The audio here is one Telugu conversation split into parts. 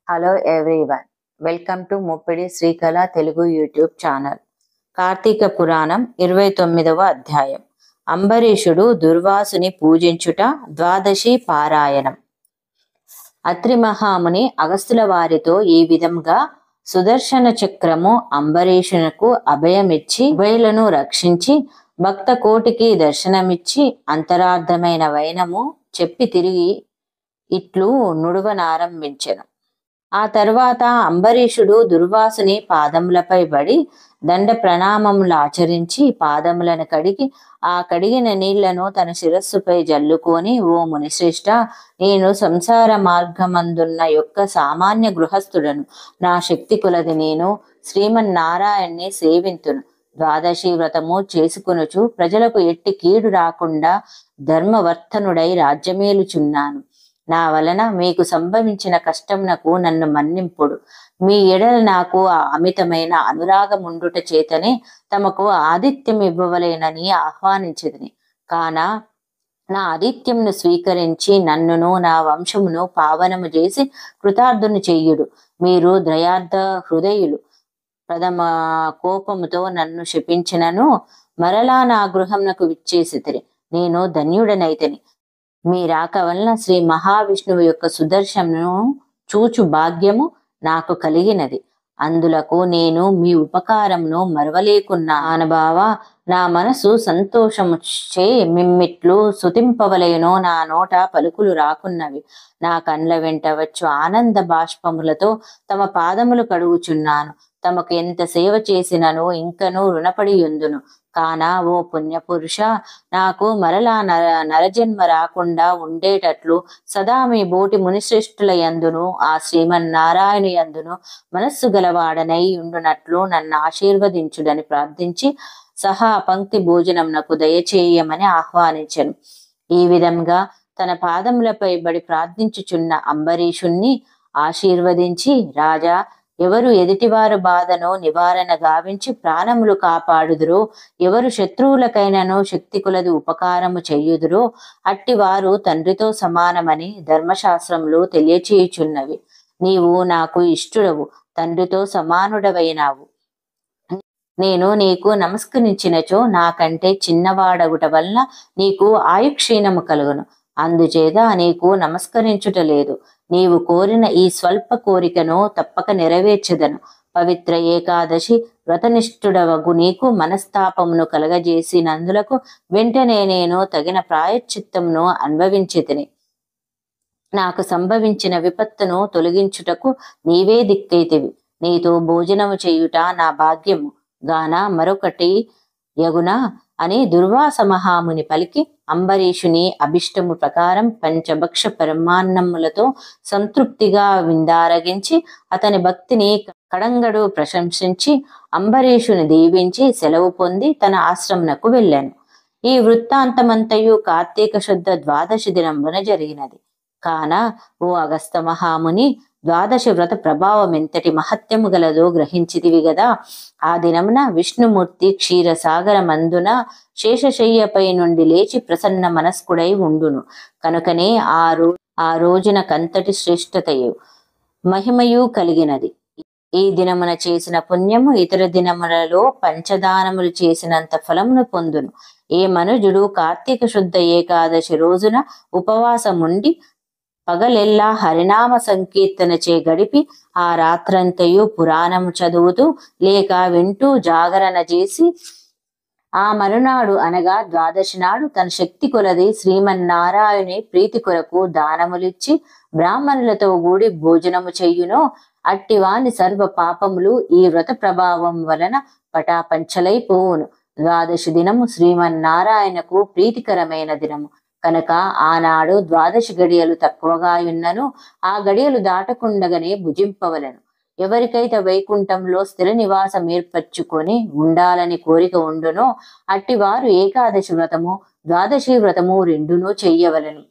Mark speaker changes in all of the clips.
Speaker 1: Hello everyone, welcome to Muppidi Srikala Telugu YouTube channel. Karthika Puranam 29వ అధ్యాయం. అంబరీషుడు దుర్వాసుని పూజించుట, ద్వాదశి పారాయణం. అత్రి మహాముని అగస్త్యుల వారితో ఈ విధంగా సుదర్శన చక్రము అంబరీషునకు అభయమిచ్చి ఉభయులను రక్షించి భక్త కోటికి దర్శనమిచ్చి అంతరార్థమైన వైనము చెప్పి తిరిగి ఇట్లు నుడువనారంభించెను. ఆ తర్వాత అంబరీషుడు దుర్వాసుని పాదములపై పడి దండ ప్రణామములు ఆచరించి పాదములను కడిగి ఆ కడిగిన నీళ్లను తన శిరస్సుపై జల్లుకొని, ఓ మునిశ్రేష్ఠ, నేను సంసార మార్గమందున్న యొక్క సామాన్య గృహస్థుడను. నా శక్తి కొలది నేను శ్రీమన్నారాయణ్ణి సేవింతును. ద్వాదశి వ్రతము చేసుకొనుచు ప్రజలకు ఎట్టి కీడు రాకుండా ధర్మవర్తనుడై రాజ్యమేలుచున్నాను. నా వలన మీకు సంభవించిన కష్టమునకు నన్ను మన్నింపుడు. మీ ఎడల నాకు ఆ అమితమైన అనురాగముండుట చేతనే తమకు ఆతిథ్యం ఇవ్వవలేనని ఆహ్వానించదని. కాన నా ఆతిథ్యంను స్వీకరించి నన్నును నా వంశమును పావనము చేసి కృతార్థుని చెయ్యుడు. మీరు దయార్థ హృదయులు. ప్రథమ కోపముతో నన్ను శపించినను మరలా నా గృహమునకు విచ్చేసితిరి. నేను ధన్యుడనైతిని. మీ రాక వలన శ్రీ మహావిష్ణువు యొక్క సుదర్శనను చూచు భాగ్యము నాకు కలిగినది. అందులకు నేను మీ ఉపకారమును మరవలేకున్నాను బావ. నా మనసు సంతోషముచే మిమ్మిట్లు స్తుతింపవలెనో నా నోట పలుకులు రాకున్నవి. నా కండ్ల వెంట వచ్చు ఆనంద బాష్పములతో తమ పాదములు కడుగుచున్నాను. తమకు ఎంత సేవ చేసినను ఇంకనూ రుణపడి యుందును. కాన ఓ పుణ్యపురుష, నాకు మరలా నరజన్మ రాకుండా ఉండేటట్లు సదా మీ బోటి మునిశ్రేష్ఠుల యందును ఆ శ్రీమన్నారాయణ యందును మనస్సు గలవాడనై ఉండునట్లు నన్ను ఆశీర్వదించుడని ప్రార్థించి సహా పంక్తి భోజనమునకు దయచేయమని ఆహ్వానించెను. ఈ విధంగా తన పాదములపై బడి ప్రార్థించుచున్న అంబరీషుణ్ణి ఆశీర్వదించి, రాజా, ఎవరు ఎదుటివారు బాధను నివారణ గావించి ప్రాణములు కాపాడుదురో, ఎవరు శత్రువులకైనను శక్తి కొలది ఉపకారము చెయ్యుదురో అట్టి వారు తండ్రితో సమానమని ధర్మశాస్త్రములు తెలియచేయుచున్నవి. నీవు నాకు ఇష్టుడవు, తండ్రితో సమానుడవైనావు. నేను నీకు నమస్కరించినచో నాకంటే చిన్నవాడగుట వలన నీకు ఆయుక్షీణము కలుగును. అందుచేత నీకు నమస్కరించుట లేదు. నీవు కోరిన ఈ స్వల్ప కోరికను తప్పక నెరవేర్చెదను. పవిత్ర ఏకాదశి వ్రతనిష్ఠుడవగు నీకు మనస్తాపమును కలగజేసినందులకు వెంటనే నేను తగిన ప్రాయశ్చిత్తమును అనుభవించితిని. నాకు సంభవించిన విపత్తును తొలగించుటకు నీవే దిక్కైతివి. నీతో భోజనము చేయుట నా భాగ్యము గాన మరొకటి యగునా అని దుర్వాస మహాముని పలికి అంబరీషుని అభిష్టము ప్రకారం పంచభక్ష పరమాన్నములతో సంతృప్తిగా విందారగించి అతని భక్తిని కడంగడు ప్రశంసించి అంబరీషుని దీవించి సెలవు పొంది తన ఆశ్రమునకు వెళ్ళాను. ఈ వృత్తాంతమంతయు కార్తీక శుద్ధ ద్వాదశి దినమున జరిగినది. కాన ఓ అగస్త మహాముని, ద్వాదశి వ్రత ప్రభావం ఎంతటి మహత్యము గలదో గ్రహించితివి గదా. ఆ దినమున విష్ణుమూర్తి క్షీరసాగర మందున శేషశయ్యపై నుండి లేచి ప్రసన్న మనస్కుడై ఉండును. కనుకనే ఆ రోజున కంతటి శ్రేష్టతయు మహిమయు కలిగినది. ఈ దినమున చేసిన పుణ్యము ఇతర దినములలో పంచదానములు చేసినంత ఫలమును పొందును. ఏ మనుజుడు కార్తీక శుద్ధ ఏకాదశి రోజున ఉపవాసముండి పగలెల్లా హరినామ సంకీర్తన చే గడిపి ఆ రాత్రంతయు పురాణము చదువుతూ లేక వింటూ జాగరణ చేసి ఆ మరునాడు అనగా ద్వాదశి నాడు తన శక్తి కొలది శ్రీమన్నారాయణి ప్రీతి కొరకు దానములిచ్చి బ్రాహ్మణులతో కూడి భోజనము చెయ్యునో అట్టివాని సర్వ పాపములు ఈ వ్రత ప్రభావం వలన పటాపంచలైపోవును. ద్వాదశి దినము శ్రీమన్నారాయణకు ప్రీతికరమైన దినము కనుక ఆనాడు ద్వాదశి గడియలు తక్కువగా ఉన్నను ఆ గడియలు దాటకుండగానే భుజింపవలను. ఎవరికైతే వైకుంఠంలో స్థిర నివాసం ఏర్పరచుకొని ఉండాలని కోరిక ఉండునో అట్టివారు ఏకాదశి వ్రతము ద్వాదశి వ్రతము రెండునూ చెయ్యవలను.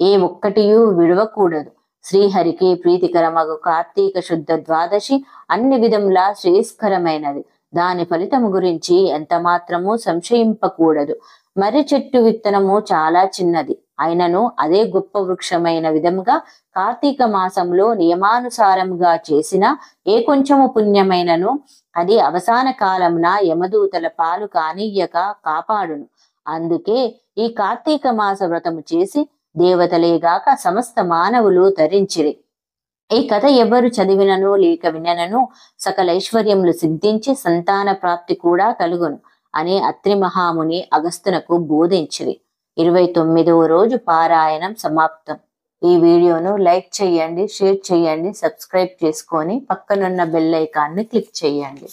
Speaker 1: ఏ ఒక్కటియు విడవకూడదు. శ్రీహరికి ప్రీతికరమగు కార్తీక శుద్ధ ద్వాదశి అన్ని విధములా శ్రేయస్కరమైనది. దాని ఫలితము గురించి ఎంత మాత్రము సంశయింపకూడదు. మర్రి చెట్టు విత్తనము చాలా చిన్నది, అయినను అదే గొప్ప వృక్షమైన విధముగా కార్తీక మాసంలో నియమానుసారముగా చేసిన ఏ కొంచెము పుణ్యమైనను అది అవసాన కాలమున యమదూతల పాలు కానియ్యక కాపాడును. అందుకే ఈ కార్తీక మాస వ్రతము చేసి దేవతలేగాక సమస్త మానవులు తరించిరి. ఈ కథ ఎవరు చదివినను లేక వినను సకల ఐశ్వర్యములు సిద్ధించి సంతాన ప్రాప్తి కూడా కలుగును అని అత్రి మహాముని అగస్త్యునకు బోధించిరి. 29వ రోజు పారాయణం సమాప్తం. ఈ వీడియోను లైక్ చేయండి, షేర్ చేయండి, సబ్స్క్రైబ్ చేసుకొని పక్కనున్న బెల్ ఐకాన్ని క్లిక్ చేయండి.